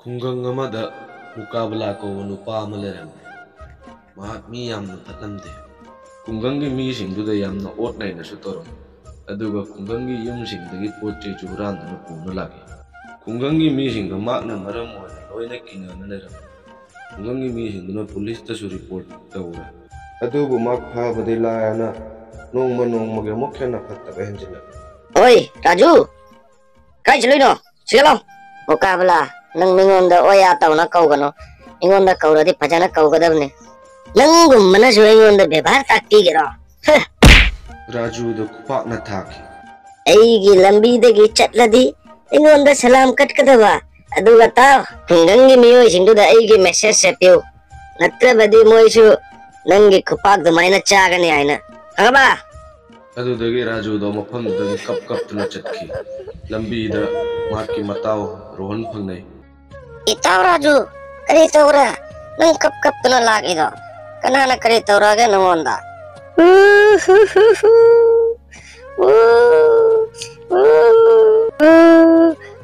ꯈꯨꯡꯒꯪ ꯑꯃꯗ ꯃꯨꯀꯥꯕꯂꯥ ꯀꯧꯕ ꯅꯨꯄꯥ ꯑꯃ ꯂꯩꯔꯝꯃꯤ꯫ ꯃꯍꯥꯛ ꯃꯤ ꯌꯥꯝꯅ ꯐꯠꯂꯝꯗꯦ꯫ ꯈꯨꯡꯒꯪꯒꯤ ꯃꯤꯁꯤꯡꯗꯨꯗ ꯌꯥꯝꯅ ꯑꯣꯠ ꯅꯩꯅꯁꯨ ꯇꯧꯔꯝꯃꯤ꯫ ꯑꯗꯨꯒ ꯈꯨꯡꯒꯪꯒꯤ ꯌꯨꯝꯁꯤꯡꯗꯒꯤ ꯄꯣꯠ ꯆꯩꯁꯨ ꯍꯨꯔꯥꯟꯗꯨꯅ ꯄꯨꯅ ꯂꯥꯛꯏ꯫ ꯈꯨꯡꯒꯪꯒꯤ ꯃꯤꯁꯤꯡꯗ ꯃꯍꯥꯛꯅ ꯃꯔꯝ ꯑꯣꯏꯅ ꯂꯣꯏꯅ ꯀꯤꯅꯅ ꯂꯩꯔꯝꯃꯤ꯫ ꯈꯨꯡꯒꯪꯒꯤ ꯃꯤꯁꯤꯡꯗꯨꯅ ꯄꯨꯂꯤꯁꯇꯁꯨ ꯔꯤꯄꯣꯔꯠ ꯇꯧꯔꯦ꯫ ꯑꯗꯨꯕꯨ ꯃꯍꯥꯛ ꯐꯕꯗꯤ ꯂꯥꯏꯔꯅ ꯅꯣꯡꯃ ꯅꯣꯡꯃꯒꯤ ꯑꯃꯨꯛ ꯍꯦꯟꯅ ꯐꯠꯇꯕ ꯍꯦꯟꯖꯤꯜꯂꯛꯏ꯫ Oi, Raju! Kai chilino? Sigalo! Mukabala, nang mingonda oya tauna kaugano. Ingonda kauradi pajana kaugadavne. Nangum manasu ingonda bebhar takti giro. ꯔꯥꯖꯨꯗ ꯈꯨꯄꯥꯛꯅ ꯊꯥꯈꯤ꯫ ꯑꯩꯒꯤ ꯂꯝꯕꯤꯗꯒꯤ ꯆꯠꯂꯗꯤ ꯑꯩꯉꯣꯟꯗ ꯁꯂꯥꯝ ꯀꯠꯀꯗꯕ ꯑꯗꯨꯒ ꯇꯥꯎ ꯈꯨꯡꯒꯪꯒꯤ ꯃꯤꯑꯣꯏꯁꯤꯡꯗꯨꯗ ꯑꯩꯒꯤ ꯃꯦꯁꯦꯖ ꯄꯤꯌꯨ ꯅꯠꯇ꯭ꯔꯕꯗꯤ ꯃꯣꯏꯁꯨ ꯅꯪꯒꯤ ꯈꯨꯄꯥꯛ ꯑꯗꯨꯃꯥꯏꯅ ꯆꯥꯒꯅꯤ ꯍꯥꯏꯅ ꯈꯪꯉꯕ? ꯑꯗꯨꯗꯒꯤ ꯔꯥꯖꯨꯗꯣ ꯃꯐꯝꯗꯨꯗꯒꯤ ꯀꯞꯇꯨꯅ ꯆꯠꯈꯤ꯫ ꯂꯝꯕꯤꯗ ꯃꯍꯥꯛꯀꯤ ꯃꯇꯥꯎ ꯔꯣꯍꯟ ꯐꯪꯅꯩ꯫ ꯏꯇꯥꯎ ꯔꯥꯖꯨ, ꯀꯔꯤ ꯇꯧꯔꯦ? ꯅꯪ ꯀꯞꯇꯨꯅ ꯂꯥꯛꯏꯗꯣ ꯀꯅꯥꯅ ꯀꯔꯤ ꯇꯧꯔꯒꯦ ꯅꯉꯣꯟꯗ?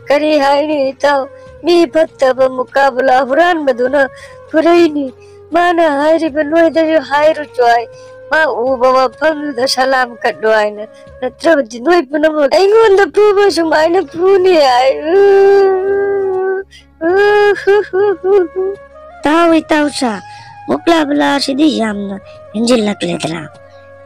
Kari haini tau mi fattaba mukabala huranbaduna furaini mana hairi banoi da hairu choi ma uba mafamda salam kaddo aina natrabadi noi punamo aingonda puba sumaina puni ai tau sa mukabala sidi yamna injillakledra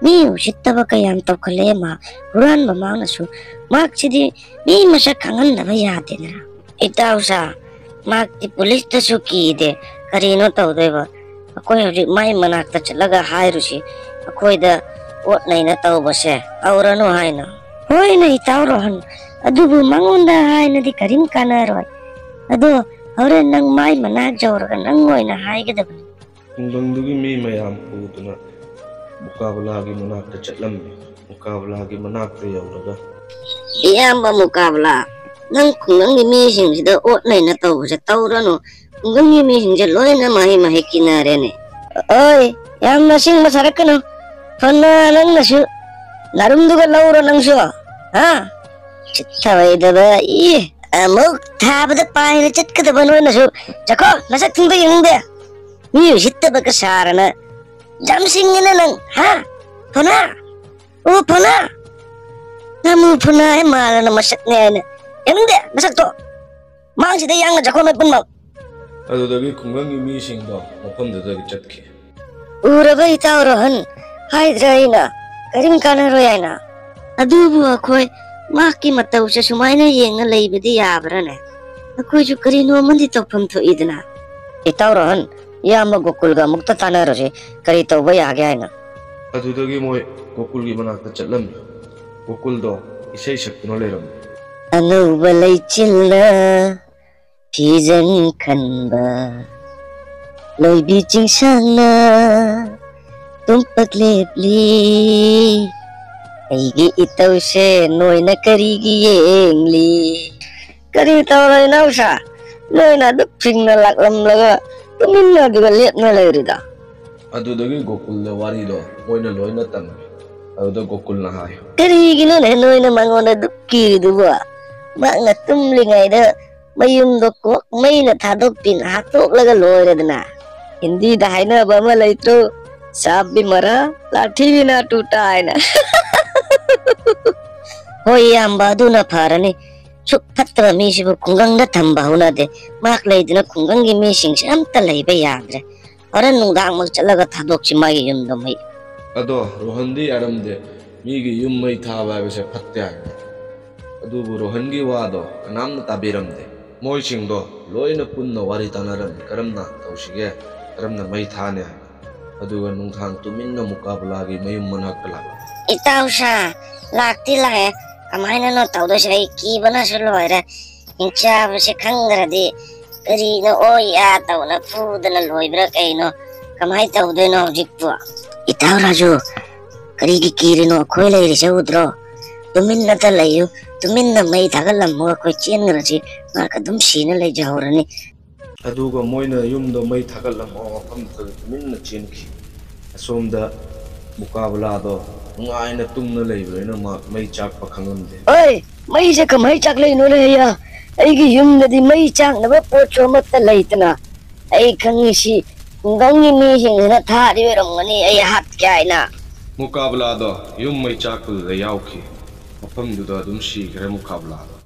mi usittaba kayam tawkhale ma huran mamangnasu mak sidi mi masak kangandaba yadena itaw sa mak ti police ta suki de karino tawdeba akoi hori mai manakta chalaga hairusi akoi da ot naina tawbase aurano haina hoina itaw rohan adubu mangonda haina di karim kanaroi adu hore nang mai manak jawraga nang oina haigedabani ꯈꯨꯡꯒꯪꯗꯨꯒꯤ ꯃꯤ ꯃꯌꯥꯝ ꯄꯨꯗꯨꯅ ꯃꯨꯀꯥꯕꯂꯥꯒꯤ ꯃꯅꯥꯛꯇ ꯆꯠꯂꯝꯃꯤ꯫ ꯃꯨꯀꯥꯕꯂꯥꯒꯤ ꯃꯅꯥꯛꯇ ꯌꯧꯔꯒ ꯏꯌꯥꯝꯕ ꯃꯨꯀꯥꯕꯂꯥ, ꯅꯪ ꯈꯨꯡꯒꯪꯒꯤ ꯃꯤꯁꯤꯡꯁꯤꯗ ꯑꯣꯠ ꯅꯩꯅ ꯇꯧꯕꯁꯦ ꯇꯧꯔꯅꯨ꯫ ꯈꯨꯡꯒꯪꯒꯤ ꯃꯤꯁꯤꯡꯁꯦ ꯂꯣꯏꯅ ꯃꯍꯩ ꯀꯤꯅꯔꯦꯅꯦ꯫ ꯑꯣꯏ, ꯌꯥꯝꯅ ꯑꯁꯦꯡꯕ ꯁꯥꯔꯛꯀꯅꯨ꯫ ꯐꯅ ꯅꯪꯅꯁꯨ ꯅꯔꯨꯝꯗꯨꯒ ꯂꯧꯔꯣ ꯅꯪꯁꯨ꯫ ꯆꯤꯠꯊꯕꯩꯗꯕ ꯑꯃꯨꯛ ꯊꯥꯕꯗ ꯄꯥꯏꯔ ꯆꯠꯀꯗꯕ ꯅꯣꯏꯅꯁꯨ ꯆꯠꯈꯣ ꯅꯁꯛ ꯊꯨꯡꯗ ꯌꯦꯡꯅꯤꯡꯗꯦ꯫ ꯃꯤ ꯎꯁꯤꯠꯇꯕꯒ ꯁꯥꯔꯅ ꯌꯥꯝ ꯁꯤꯡꯉꯤꯅ ꯅꯪ ꯐꯅ ꯐꯅ namu punai malana masaknya ina emde masakto mangsi da yang jakho mai punma ꯑꯗꯨꯗꯒꯤ ꯈꯨꯡꯒꯪꯒꯤ ꯃꯤꯁꯤꯡꯗꯣ ꯃꯐꯝꯗꯨꯗꯒꯤ ꯆꯠꯈꯤ꯫ uraba itaw rohan haidra ina karim kanaro yaina adubu akhoi maki matawse sumaina yenga leibadi yabrane akhoi ju karino mandi topam thoidna itaw rohan yama gokulga mukta tanarose kari tawba yage aina ꯑꯗꯨꯗꯒꯤ ꯃꯣꯏ ꯒꯣꯀꯨꯜꯒꯤ ꯃꯅꯥꯛꯇ ꯆꯠꯂꯝꯃꯤ꯫ ꯒꯣꯀꯨꯜꯗꯣ ꯏꯁꯩ ꯁꯛꯇꯨꯅ ꯂꯩꯔꯝꯃꯤ꯫ ꯑꯅꯧꯕ ꯂꯩꯆꯤꯜꯅ ꯐꯤꯖꯟ ꯈꯟꯕ ꯂꯣꯏꯕꯤ ꯆꯤꯡꯁꯥꯡꯅ ꯇꯨꯝꯄꯛ ꯂꯦꯞꯂꯤ ꯑꯩꯒꯤ ꯏꯇꯧꯁꯦ ꯅꯣꯏꯅ ꯀꯔꯤꯒꯤ ꯌꯦꯡꯂꯤ ꯀꯔꯤ ꯇꯧꯔꯦ ꯅꯧꯁꯥ ꯅꯣꯏꯅ ꯑꯗꯨꯛ ꯐꯤꯡꯅ ꯂꯥꯛꯂꯝꯂꯒ ꯇꯨꯃꯤꯟꯅ ꯑꯗꯨꯒ ꯂꯦꯞꯅ ꯂꯩꯔꯤꯗ ꯑꯗꯨꯗꯒꯤ ꯒꯣꯀꯨꯜꯗ ꯋꯥꯔꯤꯗꯣ ꯃꯣꯏꯅ ꯂꯣꯏꯅ ꯇꯝꯃꯤ꯫ ꯑꯗꯨꯗ ꯒꯣꯀꯨꯜꯅ ꯍꯥꯏ, ꯀꯔꯤꯒꯤꯅꯣꯅꯦ ꯅꯣꯏꯅ ꯃꯉꯣꯟꯗ ꯑꯗꯨꯛ ꯀꯤꯔꯤꯗꯨꯕꯣ? ꯃꯍꯥꯛꯅ ꯇꯨꯝꯂꯤꯉꯩꯗ ꯃꯌꯨꯝꯗꯣ ꯀꯣꯛ ꯃꯩꯅ ꯊꯥꯗꯣꯛꯄꯤꯅ ꯍꯥꯠꯇꯣꯛꯂꯒ ꯂꯣꯏꯔꯦꯗꯅ꯫ ꯍꯤꯟꯗꯤꯗ ꯍꯥꯏꯅꯕ ꯑꯃ ꯂꯩꯇ꯭ꯔꯣ? ꯁꯥꯞ ꯕꯤ ꯃꯔꯥ ꯂꯥꯊꯤ ꯕꯤ ꯅꯥ ꯇꯨꯇꯥ ꯍꯥꯏꯅ꯫ ꯍꯣꯏ ꯏꯌꯥꯝꯕ ꯑꯗꯨꯅ ꯐꯔꯅꯤ꯫ ꯁꯨꯛ ꯐꯠꯇꯕ ꯃꯤꯁꯤꯕꯨ ꯈꯨꯡꯒꯪꯗ ꯊꯝꯕ ꯍꯧꯅꯗꯦ꯫ ꯃꯍꯥꯛ ꯂꯩꯗꯨꯅ ꯈꯨꯡꯒꯪꯒꯤ ꯃꯤꯁꯤꯡꯁꯦ ꯑꯝꯇ ꯂꯩꯕ ꯌꯥꯗ꯭ꯔꯦ꯫ ꯍꯣꯔꯦꯟ ꯅꯨꯡꯗꯥꯡꯃꯛ ꯆꯠꯂꯒ ꯊꯥꯗꯣꯛꯁꯤ ꯃꯥꯒꯤ ꯌꯨꯝꯗꯣ ꯃꯩ꯫ ꯑꯗꯣ ꯔꯣꯍꯟꯗꯤ ꯌꯥꯔꯝꯗꯦ꯫ ꯃꯤꯒꯤ ꯌꯨꯝ ꯃꯩ ꯊꯥꯕ ꯍꯥꯏꯕꯁꯦ ꯐꯠꯇꯦ ꯍꯥꯏꯕ꯫ ꯑꯗꯨꯕꯨ ꯔꯣꯍꯟꯒꯤ ꯋꯥꯗꯣ ꯀꯅꯥꯝꯅ ꯇꯥꯕꯤꯔꯝꯗꯦ꯫ ꯃꯣꯏꯁꯤꯡꯗꯣ ꯂꯣꯏꯅ ꯄꯨꯟꯅ ꯋꯥꯔꯤ ꯇꯥꯟꯅꯔꯝꯃꯤ ꯀꯔꯝꯅ ꯇꯧꯁꯤꯒꯦ, ꯀꯔꯝꯅ ꯃꯩ ꯊꯥꯅꯤ ꯍꯥꯏꯕ꯫ ꯑꯗꯨꯒ ꯅꯨꯡꯗꯥꯡ ꯇꯨꯃꯤꯟꯅ ꯃꯨꯀꯥꯕꯂꯥꯒꯤ ꯃꯌꯨꯝ ꯃꯅꯥꯛꯇ ꯂꯥꯛꯏ꯫ ꯏꯇꯥꯎꯁꯥ ꯂꯥꯛꯇꯤ ꯂꯥꯛꯑꯦ ꯀꯃꯥꯏꯅꯅꯣ ꯇꯧꯗꯣꯏꯁꯦ ꯑꯩ ꯀꯤꯕꯅꯁꯨ ꯂꯣꯏꯔꯦ ꯍꯤꯡꯆꯥꯕꯁꯦ ꯈꯪꯗ꯭ꯔꯗꯤ ꯀꯔꯤꯅꯣ ꯑꯣꯏ ꯇꯧꯅ ꯐꯨꯗꯅ ꯂꯣꯏꯕ꯭ꯔꯥ ꯀꯩꯅꯣ ꯀꯃꯥꯏ ꯇꯧꯗꯣꯏꯅꯣ ꯍꯧꯖꯤꯛꯄꯨ ꯏꯇꯥꯎ ꯔꯥꯖꯨ ꯀꯔꯤꯒꯤ ꯀꯤꯔꯤꯅꯣ ꯑꯩꯈꯣꯏ ꯂꯩꯔꯤꯁꯦ ꯎꯗ꯭ꯔꯣ ꯇꯨꯃꯤꯟꯅꯇ ꯂꯩꯌꯨ ꯇꯨꯃꯤꯟꯅ ꯃꯩ ꯊꯥꯒꯠꯂꯝꯃꯒ ꯑꯩꯈꯣꯏ ꯆꯦꯟꯈ꯭ꯔꯁꯤ ꯃꯍꯥꯛ ꯑꯗꯨꯝ ꯁꯤꯅ ꯂꯩꯖꯍꯧꯔꯅꯤ ꯑꯗꯨꯒ ꯃꯣꯏꯅ ꯌꯨꯝꯗꯣ ꯃꯩ ꯊꯥꯒꯠꯂꯝꯃꯒ ꯃꯐꯝꯗꯨꯗ ꯇꯨꯃꯤꯟꯅ ꯆꯦꯟꯈꯤ ꯑꯁꯣꯝꯗ ꯃꯨꯀꯥꯕꯂꯥꯗꯣ ꯅꯨꯡꯉꯥꯏꯅ ꯇꯨꯝꯅ ꯂꯩꯕꯅꯤꯅ ꯃꯩ ꯆꯥꯛꯄ ꯈꯪꯉꯝꯗꯦ ꯑꯣꯏ ꯃꯩꯁꯦ ꯀꯃꯥꯏ ꯆꯥꯛꯂꯛꯏꯅꯣꯅꯦ ꯍꯩꯌꯥ ꯑꯩꯒꯤ ꯌꯨꯝꯗꯗꯤ ꯃꯩ ꯆꯥꯛꯅꯕ ꯄꯣꯠꯁꯨ ꯑꯃꯠꯇ ꯂꯩꯇꯅ ꯑꯩ ꯈꯪꯉꯤꯁꯤ ꯈꯨꯡꯒꯪꯒꯤ ꯃꯤꯁꯤꯡꯁꯤꯅ ꯊꯥꯔꯤ ꯑꯣꯏꯔꯝꯒꯅꯤ ꯑꯩ ꯍꯥꯠꯀꯦ ꯍꯥꯏꯅ ꯃꯨꯀꯥꯕꯂꯥꯗꯣ ꯌꯨꯝ ꯃꯩ ꯆꯥꯛꯄꯗꯨꯗ ꯌꯥꯎꯈꯤ ꯃꯐꯝꯗꯨꯗ ꯑꯗꯨꯝ ꯁꯤꯈ꯭ꯔꯦ ꯃꯨꯀꯥꯕꯂꯥꯗꯣ